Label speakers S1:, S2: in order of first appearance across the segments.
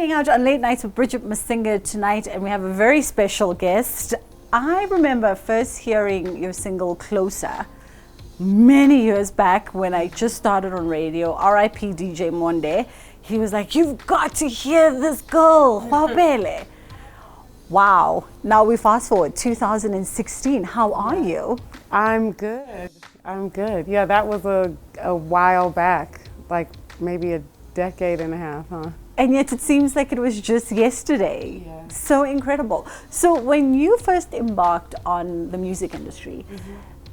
S1: hanging out on Late Nights with Bridget Masinga tonight, and we have a very special guest. I remember first hearing your single Closer many years back when I just started on radio. R.I.P. DJ Monde. He was like, "You've got to hear this girl, Goapele." Wow. Now we fast forward 2016. How are you?
S2: I'm good. I'm good. Yeah, that was a while back, like maybe a decade and a half, huh?
S1: And yet it seems like it was just yesterday.
S2: Yeah.
S1: So incredible. So when you first embarked on the music industry,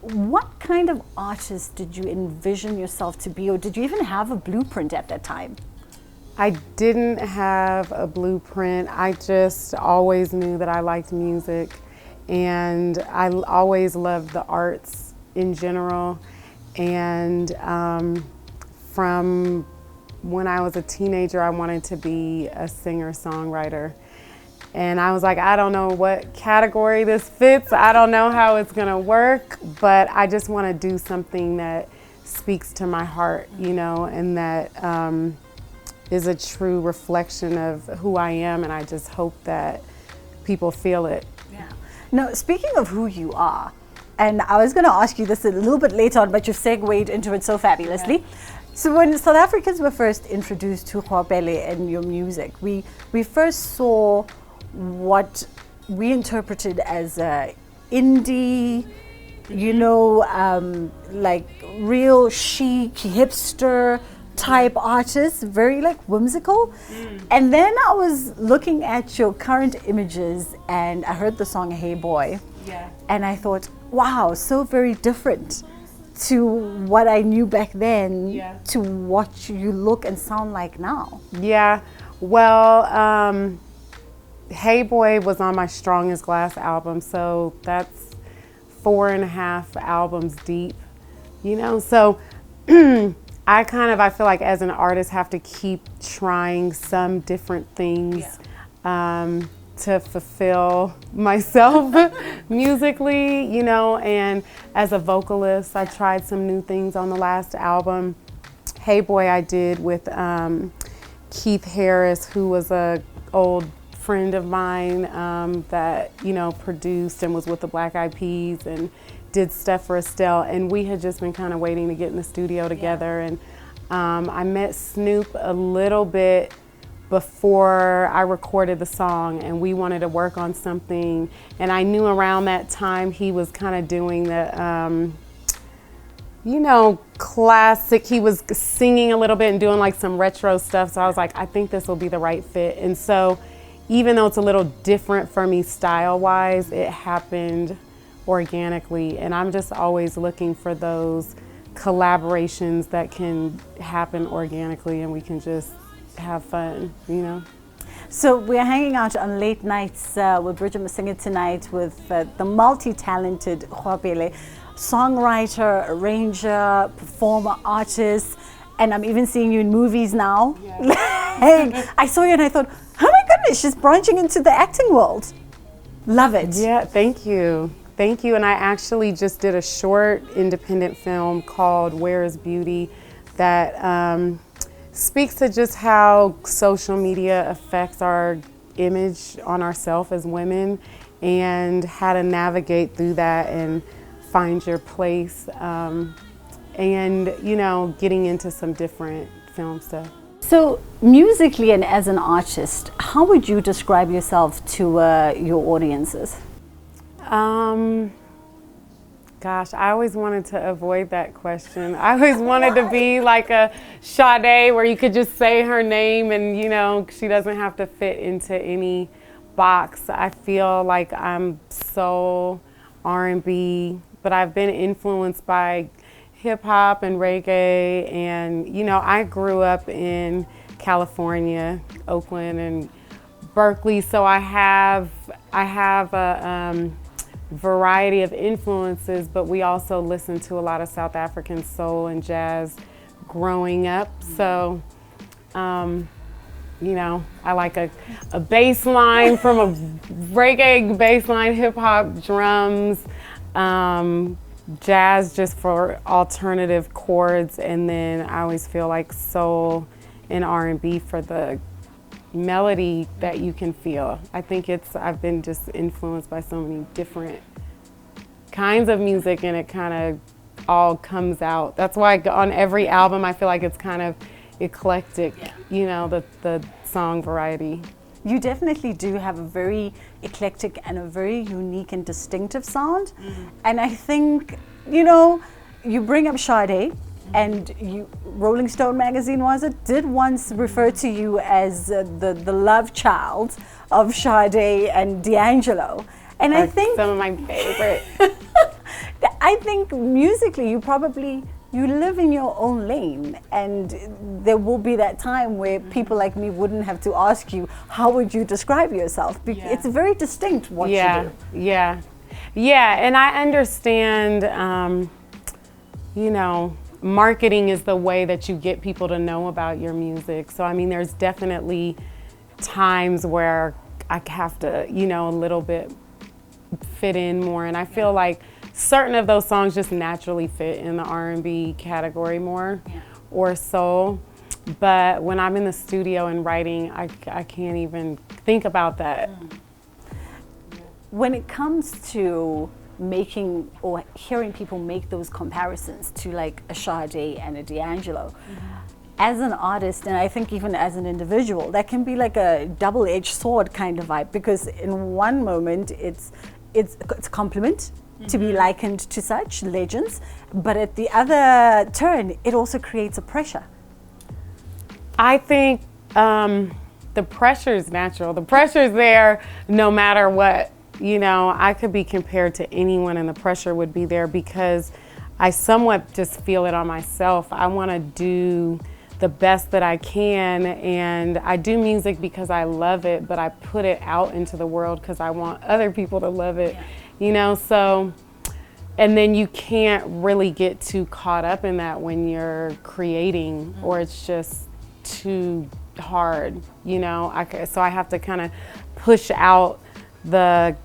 S1: what kind of artist did you envision yourself to be, or did you even have a blueprint at that time?
S2: I didn't have a blueprint. I just always knew that I liked music, and I always loved the arts in general. And from when I was a teenager, I wanted to be a singer-songwriter. And I was like, I don't know what category this fits. I don't know how it's gonna work, but I just wanna do something that speaks to my heart, you know, and that is a true reflection of who I am, and I just hope that people feel it.
S1: Yeah. Now, speaking of who you are, and I was gonna ask you this a little bit later on, but you've segued into it so fabulously. Yeah. So when South Africans were first introduced to Goapele and your music, we first saw what we interpreted as indie, you know, like real chic, hipster type artists, very like whimsical. And then I was looking at your current images and I heard the song Hey Boy.
S2: Yeah.
S1: And I thought, wow, so very different to what I knew back then, to what you look and sound like now.
S2: Yeah, well, Hey Boy was on my Strong as Glass album, so that's 4.5 albums deep, you know? So I feel like as an artist have to keep trying some different things to fulfill myself musically, you know, and as a vocalist, I tried some new things on the last album. Hey Boy I did with Keith Harris, who was a old friend of mine that, you know, produced and was with the Black Eyed Peas and did stuff for Estelle, and we had just been kind of waiting to get in the studio together. And I met Snoop a little bit before I recorded the song, and we wanted to work on something, and I knew around that time he was kind of doing the you know, classic. He was singing a little bit and doing like some retro stuff, so I was like, I think this will be the right fit. And so even though it's a little different for me style-wise, it happened organically, and I'm just always looking for those collaborations that can happen organically and we can just have fun, you know?
S1: So we're hanging out on Late Nights with Bridget Masinga tonight with the multi-talented Goapele, songwriter, arranger, performer, artist, and I'm even seeing you in movies now. Yeah. I saw you and I thought, oh my goodness, she's branching into the acting world. Love it.
S2: Yeah, thank you. Thank you. And I actually just did a short independent film called Where is Beauty that speaks to just how social media affects our image on ourselves as women and how to navigate through that and find your place and, you know, getting into some different film stuff.
S1: So musically and as an artist, how would you describe yourself to your audiences?
S2: Gosh, I always wanted to avoid that question. I always wanted to be like a Sade where you could just say her name and, you know, she doesn't have to fit into any box. I feel like I'm soul, R&B, but I've been influenced by hip hop and reggae, and, you know, I grew up in California, Oakland and Berkeley, so I have a variety of influences, but we also listened to a lot of South African soul and jazz growing up. So, you know, I like a bass line from a reggae bass line, hip hop, drums, jazz just for alternative chords, and then I always feel like soul and R&B for the melody that you can feel. I think I've been just influenced by so many different kinds of music, and it kind of all comes out. That's why on every album I feel like it's kind of eclectic, you know, the song variety.
S1: You definitely do have a very eclectic and a very unique and distinctive sound. And I think, you know, you bring up Sade, and Rolling Stone magazine, did once refer to you as the love child of Sade and D'Angelo. And I think
S2: some of my favorite.
S1: I think musically you live in your own lane, and there will be that time where people like me wouldn't have to ask you, how would you describe yourself? It's very distinct what you do.
S2: Yeah, and I understand, you know, marketing is the way that you get people to know about your music. So I mean, there's definitely times where I have to, you know, a little bit fit in more, and I feel like certain of those songs just naturally fit in the R&B category more, or soul. But when I'm in the studio and writing, I can't even think about that.
S1: When it comes to making or hearing people make those comparisons to like a Sade and a D'Angelo, as an artist, and I think even as an individual, that can be like a double-edged sword kind of vibe, because in one moment it's a compliment to be likened to such legends, but at the other turn, it also creates a pressure.
S2: I think the pressure is natural. The pressure is there no matter what. You know, I could be compared to anyone and the pressure would be there because I somewhat just feel it on myself. I want to do the best that I can, and I do music because I love it, but I put it out into the world because I want other people to love it. You know, so, and then you can't really get too caught up in that when you're creating, or it's just too hard, you know. So I have to kind of push out the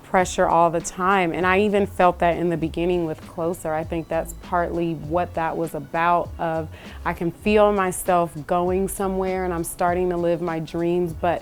S2: pressure all the time, and I even felt that in the beginning with Closer. I think that's partly what that was about, of I can feel myself going somewhere and I'm starting to live my dreams, but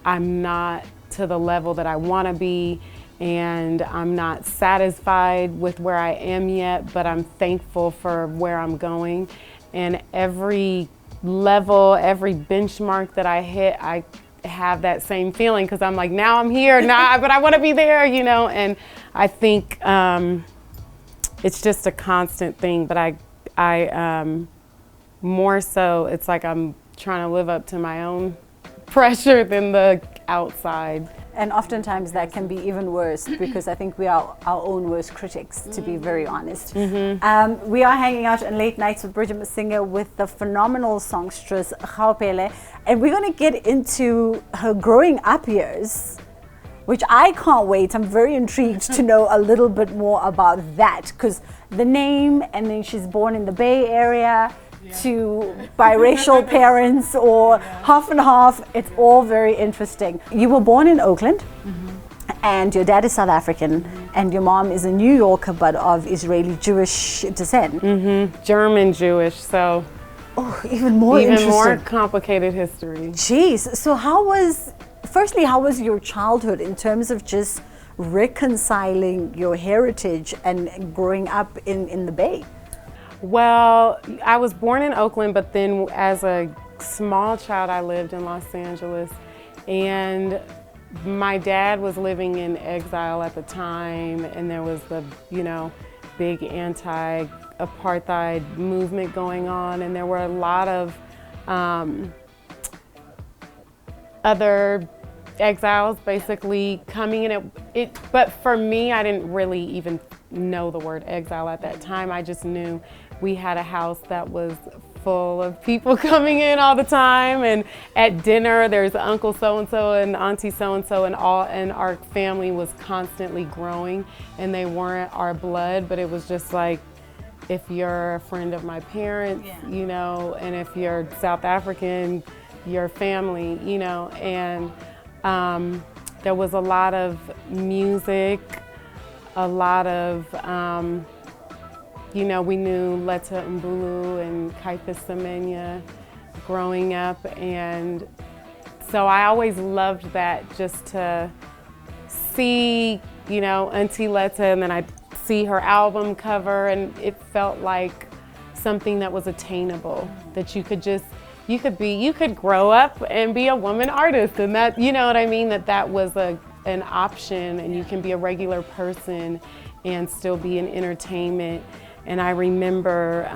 S2: I'm not to the level that I want to be, and I'm not satisfied with where I am yet, but I'm thankful for where I'm going. And every level, every benchmark that I hit, I have that same feeling, because I'm like, now I'm here, now, but I want to be there, you know. And I think it's just a constant thing, but I more so, it's like I'm trying to live up to my own pressure than the outside.
S1: And oftentimes that can be even worse, because I think we are our own worst critics, to be very honest. We are hanging out on Late Nights with Bridget Masinga with the phenomenal songstress Goapele, and we're going to get into her growing up years, which I can't wait. I'm very intrigued to know a little bit more about that, because the name, and then she's born in the Bay Area, to biracial parents, or half and half. It's all very interesting. You were born in Oakland, and your dad is South African, and your mom is a New Yorker but of Israeli Jewish descent.
S2: German Jewish, so
S1: even more
S2: complicated history.
S1: Jeez. So how was your childhood in terms of just reconciling your heritage and growing up in the Bay?
S2: Well, I was born in Oakland, but then as a small child, I lived in Los Angeles, and my dad was living in exile at the time, and there was the, you know, big anti-apartheid movement going on, and there were a lot of other exiles basically coming in. But for me, I didn't really even know the word exile at that time. I just knew we had a house that was full of people coming in all the time, and at dinner there's Uncle so-and-so and Auntie so-and-so, and our family was constantly growing, and they weren't our blood, but it was just like, if you're a friend of my parents, you know, and if you're South African, your family, you know. And there was a lot of music, a lot of you know, we knew Letta Mbulu and Kaifis Semenya growing up, and So I always loved that, just to see, you know, Auntie Letta, and then I'd see her album cover, and it felt like something that was attainable, that you could grow up and be a woman artist, and that, you know what I mean, that was an option, and you can be a regular person and still be in entertainment. And I remember,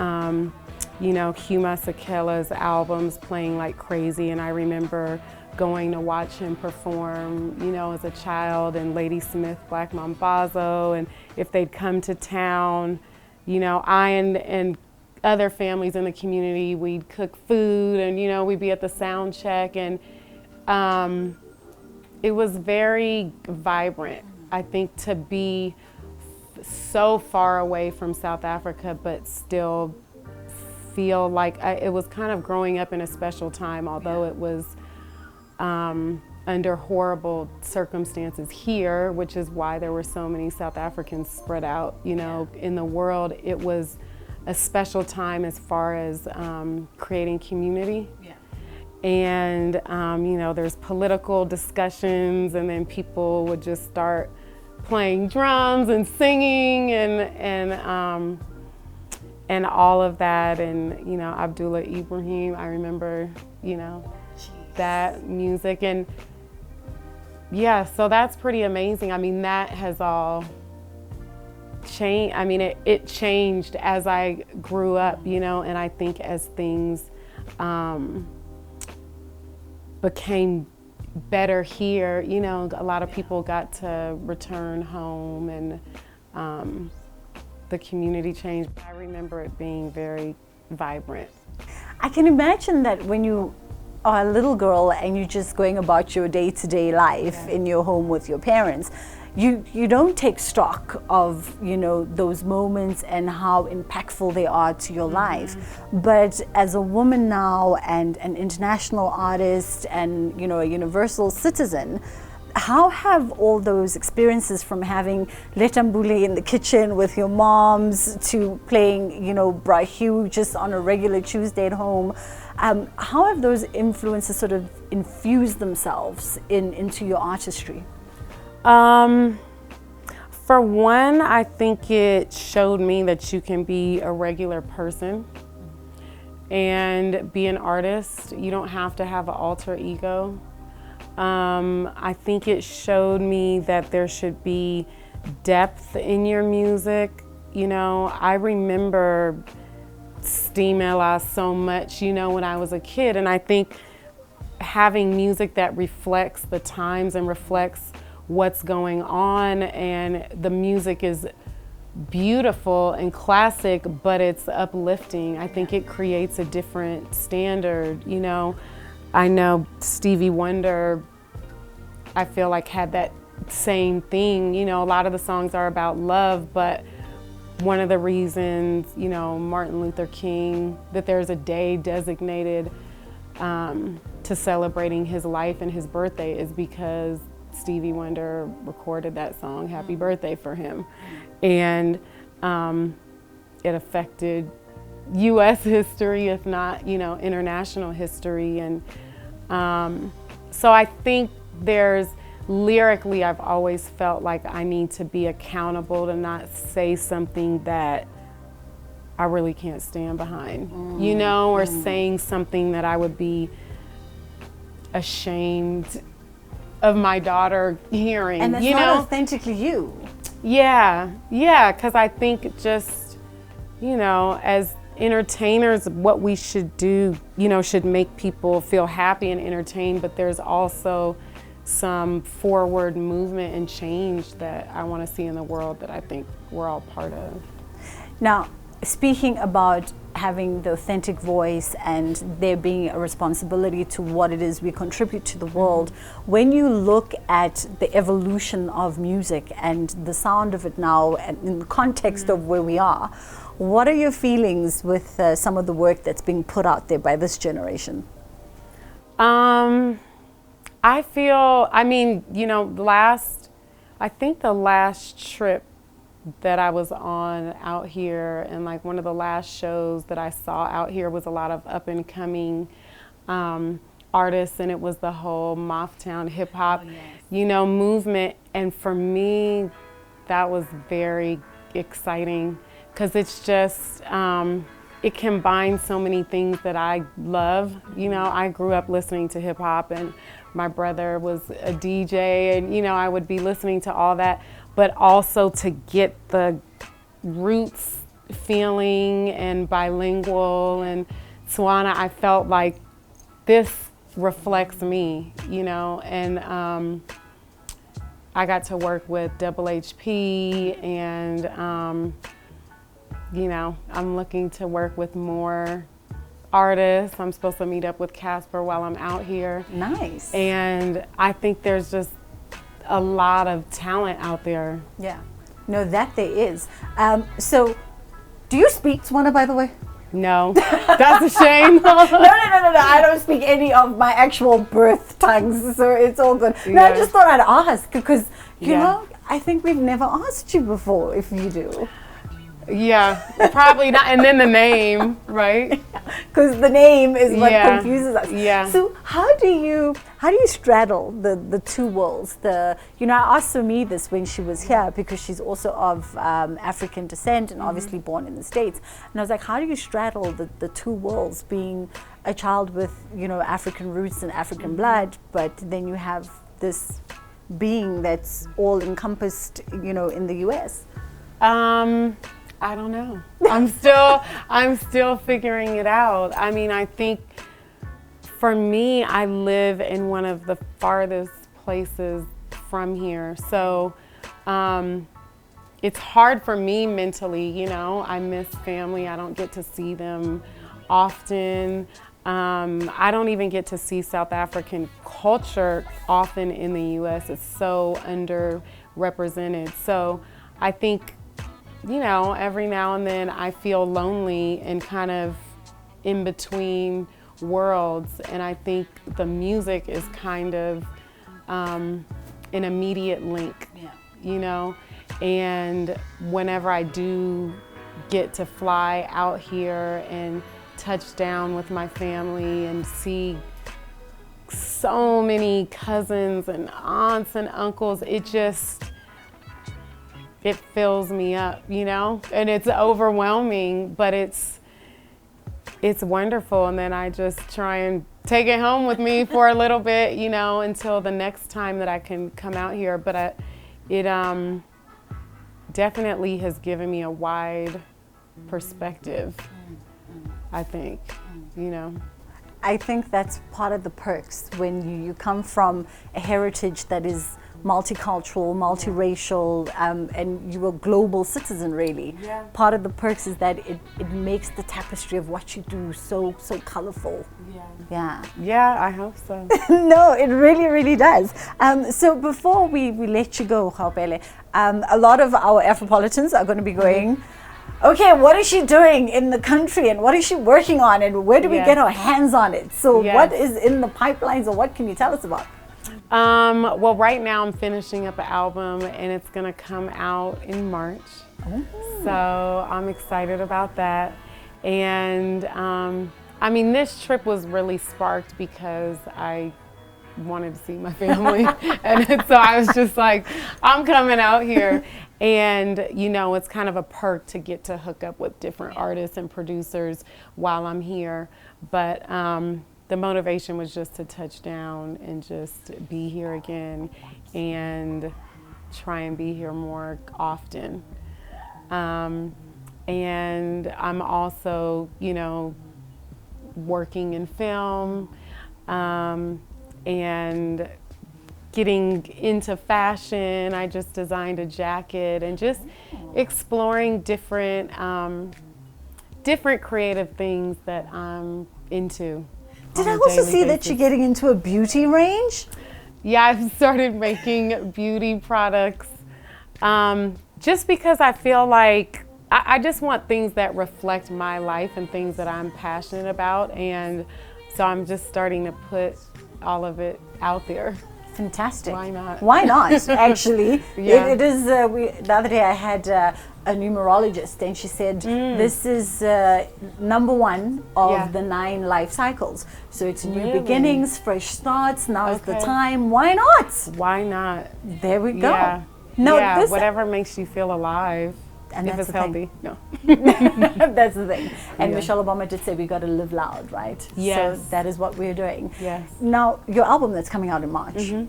S2: you know, Hugh Masekela's albums playing like crazy, and I remember going to watch him perform, you know, as a child, and Lady Smith, Black Mambazo, and if they'd come to town, you know, I and other families in the community, we'd cook food, and, you know, we'd be at the sound check, and it was very vibrant. I think to be so far away from South Africa, but still feel like it was kind of growing up in a special time, although it was under horrible circumstances here, which is why there were so many South Africans spread out, you know, in the world. It was a special time as far as creating community. Yeah. And, you know, there's political discussions, and then people would just start playing drums and singing and all of that. And, you know, Abdullah Ibrahim, I remember, you know, that music. And yeah, so that's pretty amazing. I mean, that has all changed. I mean, it changed as I grew up, you know, and I think as things became better here, you know, a lot of people got to return home, and the community changed. I remember it being very vibrant.
S1: I can imagine that when you are a little girl and you're just going about your day-to-day life in your home with your parents, you don't take stock of, you know, those moments and how impactful they are to your life. But as a woman now, and an international artist, and, you know, a universal citizen, how have all those experiences, from having Letambule in the kitchen with your moms to playing, you know, Brahu just on a regular Tuesday at home, how have those influences sort of infused themselves into your artistry?
S2: For one, I think it showed me that you can be a regular person and be an artist. You don't have to have an alter ego. I think it showed me that there should be depth in your music. You know, I remember Steamella so much, you know, when I was a kid, and I think having music that reflects the times and reflects what's going on, and the music is beautiful and classic, but it's uplifting. I think it creates a different standard, you know. I know Stevie Wonder, I feel like, had that same thing. You know, a lot of the songs are about love, but one of the reasons, you know, Martin Luther King, that there's a day designated to celebrating his life and his birthday, is because Stevie Wonder recorded that song, Happy Birthday, for him. And it affected U.S. history, if not, you know, international history. And so I think lyrically, I've always felt like I need to be accountable to not say something that I really can't stand behind, you know, or saying something that I would be ashamed of my daughter hearing.
S1: And that's not authentically you.
S2: Yeah, because I think just, you know, as entertainers, what we should do, you know, should make people feel happy and entertained, but there's also some forward movement and change that I want to see in the world that I think we're all part of.
S1: Now, speaking about having the authentic voice and there being a responsibility to what it is we contribute to the world, when you look at the evolution of music and the sound of it now, and in the context of where we are, what are your feelings with some of the work that's being put out there by this generation?
S2: I feel, I mean, you know, I think the last trip that I was on out here, and like one of the last shows that I saw out here was a lot of up and coming artists, and it was the whole Mothtown hip hop,
S1: Oh, yes.
S2: you know, movement. And for me, that was very exciting because it's just, it combines so many things that I love. You know, I grew up listening to hip hop, and my brother was a DJ, and, you know, I would be listening to all that, but also to get the roots feeling and bilingual and Swana, I felt like this reflects me, you know, and I got to work with Double HP, and you know, I'm looking to work with more artists. I'm supposed to meet up with Casper while I'm out here.
S1: Nice.
S2: And I think there's just a lot of talent out there.
S1: Yeah. No, that there is. So, do you speak Swana, by the way?
S2: No, that's a shame.
S1: No. I don't speak any of my actual birth tongues, so it's all good. No, I
S2: Yeah.
S1: just thought I'd ask because, you
S2: Yeah.
S1: know, I think we've never asked you before if you do.
S2: Yeah, probably not. And then the name, right?
S1: Because the name is what
S2: Yeah.
S1: confuses us.
S2: Yeah.
S1: So how do you straddle the two worlds? You know, I asked Sumi this when she was here because she's also of African descent and obviously born in the States. And I was like, how do you straddle the two worlds, being a child with, you know, African roots and African blood, but then you have this being that's all encompassed, you know, in the US?
S2: I don't know. I'm still figuring it out. I mean, I think for me, I live in one of the farthest places from here. So it's hard for me mentally, you know. I miss family. I don't get to see them often. I don't even get to see South African culture often in the US. It's so underrepresented. So I think, you know, every now and then I feel lonely and kind of in between worlds. And I think the music is kind of an immediate link, you know. And whenever I do get to fly out here and touch down with my family and see so many cousins and aunts and uncles, it fills me up, you know, and it's overwhelming, but it's wonderful. And then I just try and take it home with me for a little bit, you know, until the next time that I can come out here. But it definitely has given me a wide perspective, I think, you know.
S1: I think that's part of the perks when you come from a heritage that is multicultural, multiracial, and you're a global citizen, really.
S2: Yeah.
S1: Part of the perks is that it makes the tapestry of what you do so colorful. Yeah.
S2: Yeah, I hope so.
S1: No, it really, really does. So before we let you go, Goapele, a lot of our Afropolitans are going to be going, okay, what is she doing in the country and what is she working on and where do we get our hands on it? So what is in the pipelines or what can you tell us about?
S2: Well, right now I'm finishing up an album and it's gonna come out in March. Oh. So I'm excited about that. And I mean, this trip was really sparked because I wanted to see my family. And so I was just like, I'm coming out here. And you know, it's kind of a perk to get to hook up with different artists and producers while I'm here. But the motivation was just to touch down and just be here again and try and be here more often. And I'm also, you know, working in film and getting into fashion. I just designed a jacket and just exploring different creative things that I'm into.
S1: Did I also see that you're getting into a beauty range?
S2: Yeah, I've started making beauty products just because I feel like I just want things that reflect my life and things that I'm passionate about. And so I'm just starting to put all of it out there.
S1: Fantastic.
S2: Why not?
S1: Why not? Actually,
S2: Yeah.
S1: it is. The other day I had a numerologist, and she said this is number one of
S2: Yeah.
S1: the 9 life cycles. So it's new
S2: Really?
S1: beginnings, fresh starts. Now is the
S2: Okay.
S1: time. Why not?
S2: Why not?
S1: There we go.
S2: Yeah.
S1: No,
S2: yeah,
S1: this
S2: whatever makes you feel alive.
S1: And
S2: if
S1: that's
S2: it's
S1: the thing.
S2: healthy. No.
S1: That's the thing. And
S2: Yeah.
S1: Michelle Obama did say we got to live loud, right?
S2: Yes.
S1: So that is what we're doing.
S2: Yes.
S1: Now, your album that's coming out in March,
S2: Mm-hmm.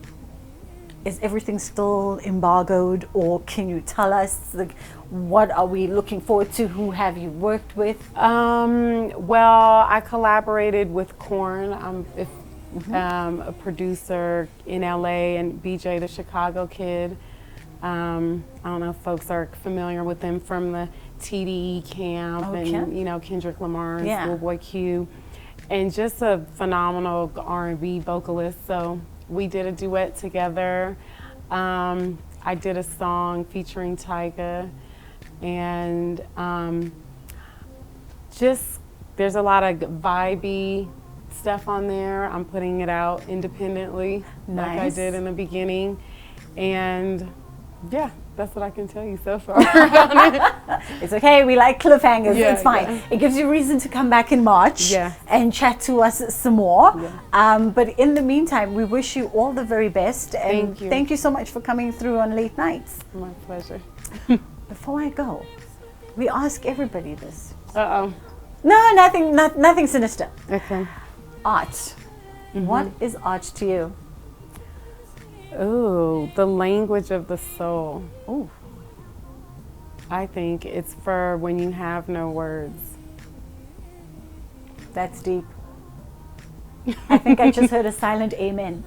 S1: is everything still embargoed, or can you tell us, like, what are we looking forward to? Who have you worked with?
S2: Well, I collaborated with Korn. I'm a producer in LA, and BJ, the Chicago kid. I don't know if folks are familiar with him from the TDE camp,
S1: Okay.
S2: and you know Kendrick Lamar and
S1: Yeah.
S2: Schoolboy Q, and just a phenomenal R&B vocalist. So we did a duet together. I did a song featuring Tyga, and just there's a lot of vibey stuff on there. I'm putting it out independently, like I
S1: Nice.
S2: did in the beginning, and yeah, that's what I can tell you so far.
S1: It's okay, we like cliffhangers,
S2: Yeah,
S1: it's fine.
S2: yeah.
S1: It gives you reason to come back in March
S2: Yeah.
S1: and chat to us some more.
S2: Yeah.
S1: But in the meantime, we wish you all the very best. And
S2: Thank you.
S1: so much for coming through on Late Nights.
S2: My pleasure.
S1: Before I go, we ask everybody this.
S2: Uh-oh.
S1: No, nothing sinister.
S2: Okay.
S1: Art. What is art to you?
S2: Ooh, the language of the soul.
S1: Ooh.
S2: I think it's for when you have no words.
S1: That's deep. I think I just heard a silent amen.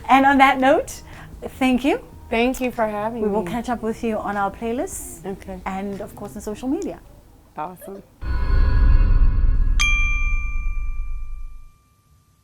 S1: And on that note, thank you.
S2: Thank you for having
S1: We
S2: me.
S1: will catch up with you on our playlists
S2: Okay.
S1: and, of course, on social media.
S2: Awesome.